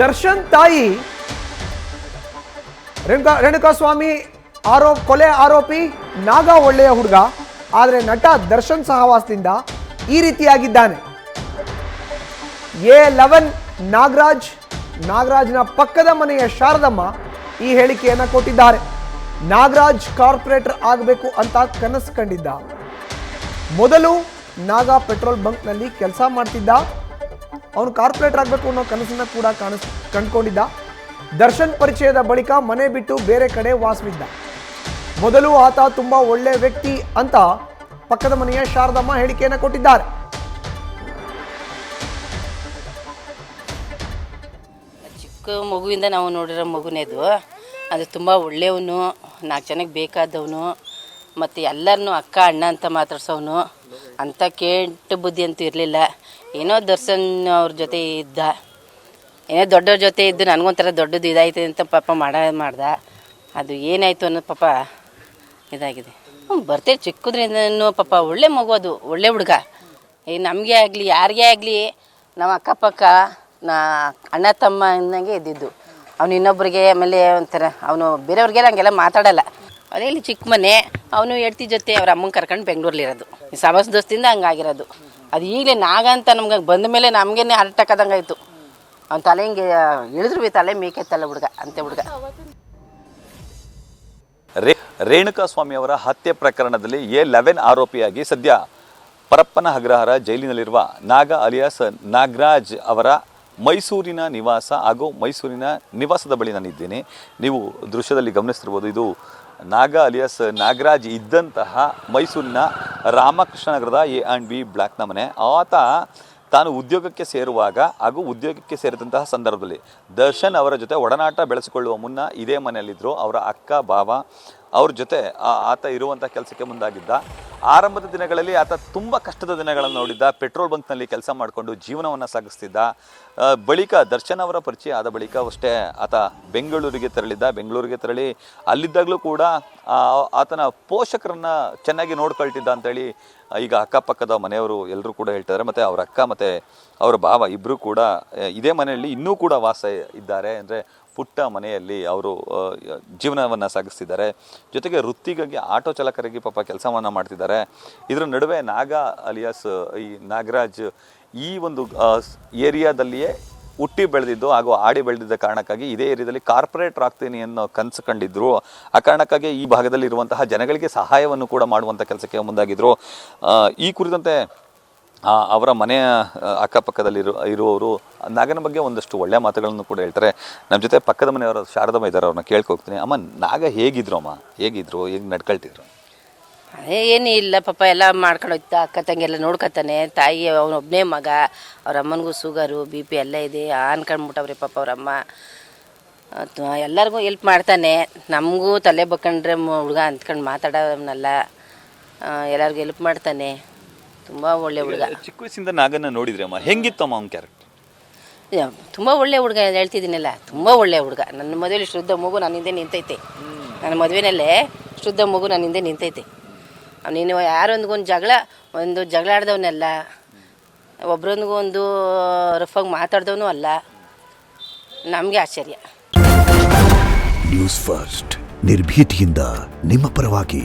ದರ್ಶನ್ ತಾಯಿ ರೇಣುಕಾಸ್ವಾಮಿ ಕೊಲೆ ಆರೋಪಿ ನಾಗ ಒಳ್ಳೆಯ ಹುಡುಗ, ಆದರೆ ನಟ ದರ್ಶನ್ ಸಹವಾಸದಿಂದ ಈ ರೀತಿಯಾಗಿದ್ದಾನೆ. A11 ನಾಗರಾಜ್ನ ಪಕ್ಕದ ಮನೆಯ ಶಾರದಮ್ಮ ಈ ಹೇಳಿಕೆಯನ್ನ ಕೊಟ್ಟಿದ್ದಾರೆ. ನಾಗರಾಜ್ ಕಾರ್ಪೊರೇಟರ್ ಆಗಬೇಕು ಅಂತ ಕನಸು ಕಂಡಿದ್ದ. ಮೊದಲು ನಾಗ ಪೆಟ್ರೋಲ್ ಬಂಕ್ನಲ್ಲಿ ಕೆಲಸ ಮಾಡ್ತಿದ್ದ. ಅವನು ಕಾರ್ಪೊರೇಟರ್ ಆಗಬೇಕು ಅನ್ನೋ ಕನಸನ್ನ ಕೂಡ ಕಂಡುಕೊಂಡಿದ್ದ. ದರ್ಶನ್ ಪರಿಚಯದ ಬಳಿಕ ಮನೆ ಬಿಟ್ಟು ಬೇರೆ ಕಡೆ ವಾಸವಿದ್ದ. ಮೊದಲು ಆತ ತುಂಬಾ ಒಳ್ಳೆ ವ್ಯಕ್ತಿ ಅಂತ ಪಕ್ಕದ ಮನೆಯ ಶಾರದಮ್ಮ ಹೇಳಿಕೆಯನ್ನು ಕೊಟ್ಟಿದ್ದಾರೆ. ಚಿಕ್ಕ ಮಗುವಿಂದ ನಾವು ನೋಡಿರೋ ಮಗುನೇದು, ಅದು ತುಂಬ ಒಳ್ಳೆಯವನು, 4 ಜನಕ್ಕೆ ಬೇಕಾದವನು, ಮತ್ತು ಎಲ್ಲರನ್ನೂ ಅಕ್ಕ ಅಣ್ಣ ಅಂತ ಮಾತಾಡ್ಸೋನು. ಅಂಥ ಕೆಟ್ಟ ಬುದ್ಧಿ ಅಂತೂ ಇರಲಿಲ್ಲ. ಏನೋ ದರ್ಶನ್ ಅವ್ರ ಜೊತೆ ಇದ್ದ, ಏನೋ ದೊಡ್ಡವ್ರ ಜೊತೆ ಇದ್ದು ನನಗೊಂಥರ ದೊಡ್ಡದು ಇದಾಯ್ತು ಅಂತ ಪಾಪ ಮಾಡ್ದ. ಅದು ಏನಾಯಿತು ಅನ್ನೋದು ಪಾಪ ಇದಾಗಿದೆ. ಬರ್ತೀವಿ ಚಿಕ್ಕದ್ರಿಂದ ಪಾಪ ಒಳ್ಳೆ ಮಗು, ಅದು ಒಳ್ಳೆ ಹುಡುಗ. ನಮಗೆ ಆಗಲಿ ಯಾರಿಗೇ ಆಗಲಿ ನಮ್ಮ ಅಕ್ಕಪಕ್ಕ ಅಣ್ಣ ತಮ್ಮ ಅನ್ನಂಗೆ ಇದ್ದಿದ್ದು. ಅವನು ಇನ್ನೊಬ್ಬರಿಗೆ ಆಮೇಲೆ ಒಂಥರ ಅವನು ಬೇರೆಯವ್ರಿಗೆಲ್ಲ ಹಂಗೆಲ್ಲ ಮಾತಾಡಲ್ಲ. ಅದೇ ಇಲ್ಲಿ ಚಿಕ್ಕ ಮನೆ, ಅವನು ಹೆಂಡ್ತಿ ಜೊತೆ ಅವ್ರ ಅಮ್ಮನ ಕರ್ಕೊಂಡು ಬೆಂಗಳೂರಲ್ಲಿರೋದು. ಈ ಸವಾಸ ದೋಸ್ತಿಂದ ಹಂಗಾಗಿರೋದು. ಅದು ಈಗಲೇ ನಾಗ ಅಂತ ನಮ್ಗೆ ಬಂದ ಮೇಲೆ ನಮಗೇನೆ ಹಾರ್ಟ್ ಅಟ್ಯಾಕ್ ಆದಂಗೆ ಆಯಿತು. ಅವ್ನ ತಲೆ ಹಿಂಗೆ ಇಳಿದ್ರು ತಲೆ ಮೇಕೆತ್ತಲ್ಲ ಹುಡುಗ, ಅಂತೆ ಹುಡುಗ. ರೇಣುಕಾಸ್ವಾಮಿ ಅವರ ಹತ್ಯೆ ಪ್ರಕರಣದಲ್ಲಿ A11 ಆರೋಪಿಯಾಗಿ ಸದ್ಯ ಪರಪ್ಪನ ಅಗ್ರಹಾರ ಜೈಲಿನಲ್ಲಿರುವ ನಾಗ ಅಲಿಯಾಸ್ ನಾಗರಾಜ್ ಅವರ ಮೈಸೂರಿನ ನಿವಾಸ ಹಾಗೂ ಮೈಸೂರಿನ ನಿವಾಸದ ಬಳಿ ನಾನಿದ್ದೀನಿ. ನೀವು ದೃಶ್ಯದಲ್ಲಿ ಗಮನಿಸ್ತಿರ್ಬೋದು, ಇದು ನಾಗ ಅಲಿಯಾಸ್ ನಾಗರಾಜ್ ಇದ್ದಂತಹ ಮೈಸೂರಿನ ರಾಮಕೃಷ್ಣ ನಗರದ A&B ಬ್ಲಾಕ್ನ ಮನೆ. ಆತ ತಾನು ಉದ್ಯೋಗಕ್ಕೆ ಸೇರುವಾಗ ಹಾಗೂ ಉದ್ಯೋಗಕ್ಕೆ ಸೇರಿದಂತಹ ಸಂದರ್ಭದಲ್ಲಿ ದರ್ಶನ್ ಅವರ ಜೊತೆ ಒಡನಾಟ ಬೆಳೆಸಿಕೊಳ್ಳುವ ಮುನ್ನ ಇದೇ ಮನೆಯಲ್ಲಿದ್ದರು. ಅವರ ಅಕ್ಕ ಭಾವ ಅವ್ರ ಜೊತೆ ಆತ ಇರುವಂಥ ಕೆಲಸಕ್ಕೆ ಮುಂದಾಗಿದ್ದ. ಆರಂಭದ ದಿನಗಳಲ್ಲಿ ಆತ ತುಂಬ ಕಷ್ಟದ ದಿನಗಳನ್ನು ನೋಡಿದ್ದ. ಪೆಟ್ರೋಲ್ ಬಂಕ್ನಲ್ಲಿ ಕೆಲಸ ಮಾಡಿಕೊಂಡು ಜೀವನವನ್ನು ಸಾಗಿಸ್ತಿದ್ದ. ಬಳಿಕ ದರ್ಶನ್ ಅವರ ಪರಿಚಯ ಆದ ಬಳಿಕ ಅಷ್ಟೇ ಆತ ಬೆಂಗಳೂರಿಗೆ ತೆರಳಿದ್ದ. ಬೆಂಗಳೂರಿಗೆ ತೆರಳಿ ಅಲ್ಲಿದ್ದಾಗಲೂ ಕೂಡ ಆತನ ಪೋಷಕರನ್ನು ಚೆನ್ನಾಗಿ ನೋಡ್ಕೊಳ್ತಿದ್ದ ಅಂತೇಳಿ ಈಗ ಅಕ್ಕಪಕ್ಕದ ಮನೆಯವರು ಎಲ್ಲರೂ ಕೂಡ ಹೇಳ್ತಾರೆ. ಮತ್ತು ಅವರ ಅಕ್ಕ ಮತ್ತು ಅವರ ಭಾವ ಇಬ್ಬರು ಕೂಡ ಇದೇ ಮನೆಯಲ್ಲಿ ಇನ್ನೂ ಕೂಡ ವಾಸ ಇದ್ದಾರೆ. ಅಂದರೆ ಪುಟ್ಟ ಮನೆಯಲ್ಲಿ ಅವರು ಜೀವನವನ್ನು ಸಾಗಿಸ್ತಿದ್ದಾರೆ. ಜೊತೆಗೆ ವೃತ್ತಿಗಾಗಿ ಆಟೋ ಚಾಲಕರಾಗಿ ಪಾಪ ಕೆಲಸವನ್ನು ಮಾಡ್ತಿದ್ದಾರೆ. ಇದರ ನಡುವೆ ನಾಗ ಅಲಿಯಾಸ್ ಈ ನಾಗರಾಜ್ ಈ ಒಂದು ಏರಿಯಾದಲ್ಲಿಯೇ ಹುಟ್ಟಿ ಬೆಳೆದಿದ್ದು ಹಾಗೂ ಆಡಿ ಬೆಳೆದಿದ್ದ ಕಾರಣಕ್ಕಾಗಿ ಇದೇ ಏರಿಯಾದಲ್ಲಿ ಕಾರ್ಪೊರೇಟರ್ ಆಗ್ತೀನಿ ಅನ್ನೋ ಕನಸು ಕಂಡಿದ್ರು. ಆ ಕಾರಣಕ್ಕಾಗಿ ಈ ಭಾಗದಲ್ಲಿ ಇರುವಂತಹ ಜನಗಳಿಗೆ ಸಹಾಯವನ್ನು ಕೂಡ ಮಾಡುವಂಥ ಕೆಲಸಕ್ಕೆ ಮುಂದಾಗಿದ್ದರು. ಈ ಕುರಿತಂತೆ ಅವರ ಮನೆಯ ಅಕ್ಕಪಕ್ಕದಲ್ಲಿ ಇರುವವರು ನಾಗನ ಬಗ್ಗೆ ಒಂದಷ್ಟು ಒಳ್ಳೆಯ ಮಾತುಗಳನ್ನು ಕೂಡ ಹೇಳ್ತಾರೆ. ನಮ್ಮ ಜೊತೆ ಪಕ್ಕದ ಮನೆಯವರ ಶಾರದಮ್ಮ ಇದ್ದಾರೆ, ಅವ್ರನ್ನ ಕೇಳ್ಕೊಗ್ತೀನಿ. ಅಮ್ಮ, ನಾಗ ಹೇಗಿದ್ರು ಅಮ್ಮ? ಹೇಗಿದ್ರು, ಹೇಗೆ ನಡ್ಕೊಳ್ತಿದ್ರು? ಅದೇ ಏನೂ ಇಲ್ಲ ಪಾಪ, ಎಲ್ಲ ಮಾಡ್ಕೊಂಡು ಹೋಗ್ತಾ ಅಕ್ಕ ತಂಗೆಲ್ಲ ನೋಡ್ಕೊತಾನೆ. ತಾಯಿ ಅವನೊಬ್ಬನೇ ಮಗ, ಅವ್ರ ಅಮ್ಮನಿಗೂ ಶುಗರು BP ಎಲ್ಲ ಇದೆ, ಅನ್ಕೊಂಡ್ಬಿಟ್ಟವ್ರೆ ಪಾಪ ಅವರಮ್ಮ. ಎಲ್ಲರಿಗೂ ಹೆಲ್ಪ್ ಮಾಡ್ತಾನೆ. ನಮಗೂ ತಲೆ ಬಕ್ಕಂಡ್ರೆ ಹುಡುಗ ಅಂದ್ಕೊಂಡು ಮಾತಾಡೋನಲ್ಲ, ಎಲ್ಲರಿಗೂ ಹೆಲ್ಪ್ ಮಾಡ್ತಾನೆ. ತುಂಬ ಒಳ್ಳೆ ಹುಡುಗ. ಚಿಕ್ಕ ವಯಸ್ಸಿಂದ ನಾಗನ್ನ ನೋಡಿದ್ರೆ ಅಮ್ಮ, ಹೆಂಗಿತ್ತಮ್ಮ ಅವ್ನ ಕ್ಯಾರೆಕ್ಟರ್? ತುಂಬ ಒಳ್ಳೆ ಹುಡುಗ, ಹೇಳ್ತಿದ್ದೀನಲ್ಲ, ತುಂಬ ಒಳ್ಳೆ ಹುಡುಗ. ನನ್ನ ಮದುವೆಯಲ್ಲಿ ಶುದ್ಧ ಮಗು ನನ್ನ ಹಿಂದೆ ನಿಂತೈತೆ. ನನ್ನ ಮದುವೆನಲ್ಲೇ ಶುದ್ಧ ಮಗು ನನ್ನ ಹಿಂದೆ ನಿಂತೈತೆ. ನೀನು ಯಾರೊಂದಿಗೂ ಒಂದು ಜಗಳ ಆಡ್ದವನಲ್ಲ, ಒಬ್ರೊಂದಿಗೂ ಒಂದು ರಫಾಗಿ ಮಾತಾಡ್ದವನು ಅಲ್ಲ. ನಮಗೆ ಆಶ್ಚರ್ಯ. ನ್ಯೂಸ್ ಫಸ್ಟ್, ನಿರ್ಭೀತಿಯಿಂದ ನಿಮ್ಮ ಪರವಾಗಿ.